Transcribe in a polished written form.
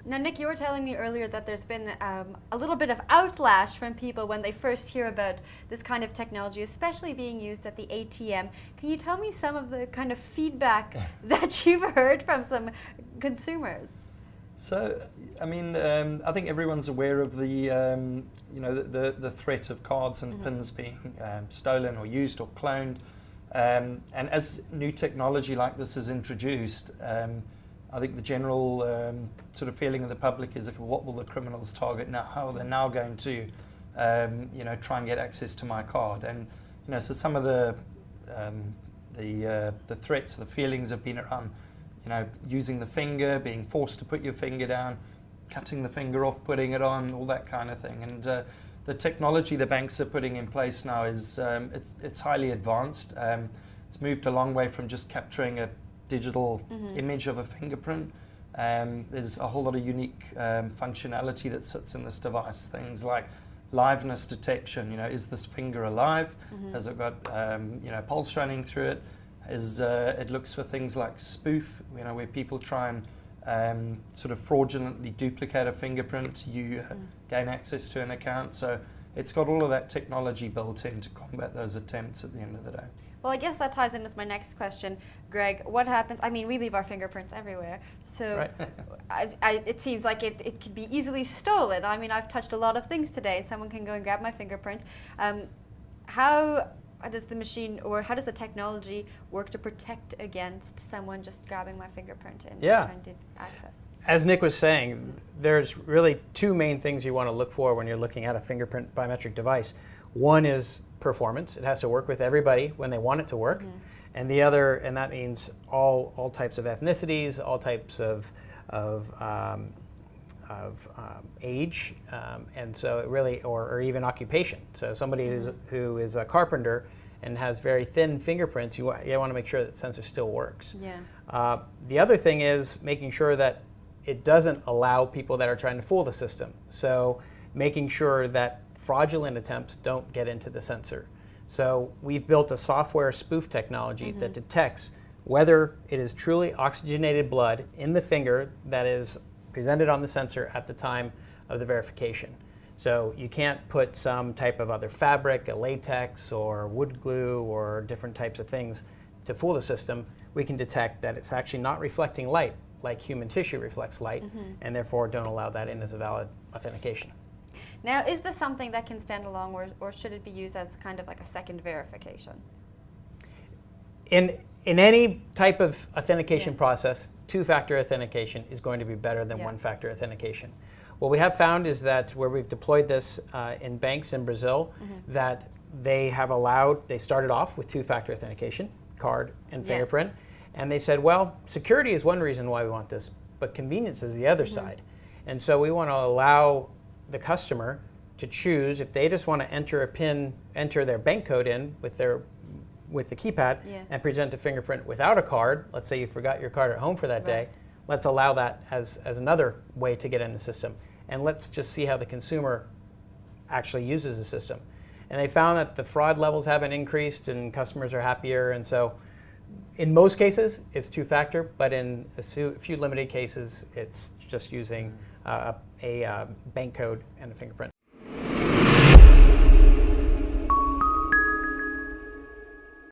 Now, Nick, you were telling me earlier that there's been a little bit of outlash from people when they first hear about this kind of technology, especially being used at the ATM. Can you tell me some of the kind of feedback that you've heard from some consumers? So, I mean, I think everyone's aware of the, the threat of cards and pins being stolen or used or cloned. And as new technology like this is introduced, I think the general sort of feeling of the public is, what will the criminals target now? How are they now going to, try and get access to my card? And so some of the threats, the feelings have been around, using the finger, being forced to put your finger down, cutting the finger off, putting it on, all that kind of thing. And the technology the banks are putting in place now is it's highly advanced. It's moved a long way from just capturing a digital image of a fingerprint. There's a whole lot of unique functionality that sits in this device. Things like liveness detection. Is this finger alive? Has it got pulse running through it? It looks for things like spoof, where people try and sort of fraudulently duplicate a fingerprint. You gain access to an account. So it's got all of that technology built in to combat those attempts at the end of the day. Well, I guess that ties in with my next question, Greg. What happens? I mean, we leave our fingerprints everywhere, so right. It seems like it could be easily stolen. I mean, I've touched a lot of things today. Someone can go and grab my fingerprint. How does the machine, or how does the technology work to protect against someone just grabbing my fingerprint and trying to access? As Nick was saying, there's really two main things you want to look for when you're looking at a fingerprint biometric device. One is performance. It has to work with everybody when they want it to work. And the other, and that means all types of ethnicities, all types of age, and so it really, or even occupation. So somebody who is a carpenter and has very thin fingerprints, you want to make sure that sensor still works. The other thing is making sure that it doesn't allow people that are trying to fool the system. So making sure that fraudulent attempts don't get into the sensor. So we've built a software spoof technology that detects whether it is truly oxygenated blood in the finger that is presented on the sensor at the time of the verification. So you can't put some type of other fabric, a latex or wood glue or different types of things to fool the system. We can detect that it's actually not reflecting light like human tissue reflects light, and therefore don't allow that in as a valid authentication. Now, is this something that can stand alone, or should it be used as kind of like a second verification? In any type of authentication process, two-factor authentication is going to be better than one-factor authentication. What we have found is that where we've deployed this in banks in Brazil, that they started off with two-factor authentication, card and fingerprint, and they said, well, security is one reason why we want this, but convenience is the other side. And so we want to allow the customer to choose if they just want to enter a PIN, enter their bank code in with the keypad and present a fingerprint without a card. Let's say you forgot your card at home for that day. Let's allow that as another way to get in the system. And let's just see how the consumer actually uses the system. And they found that the fraud levels haven't increased and customers are happier. And so in most cases, it's two-factor, but in a few limited cases, it's just using a bank code and a fingerprint.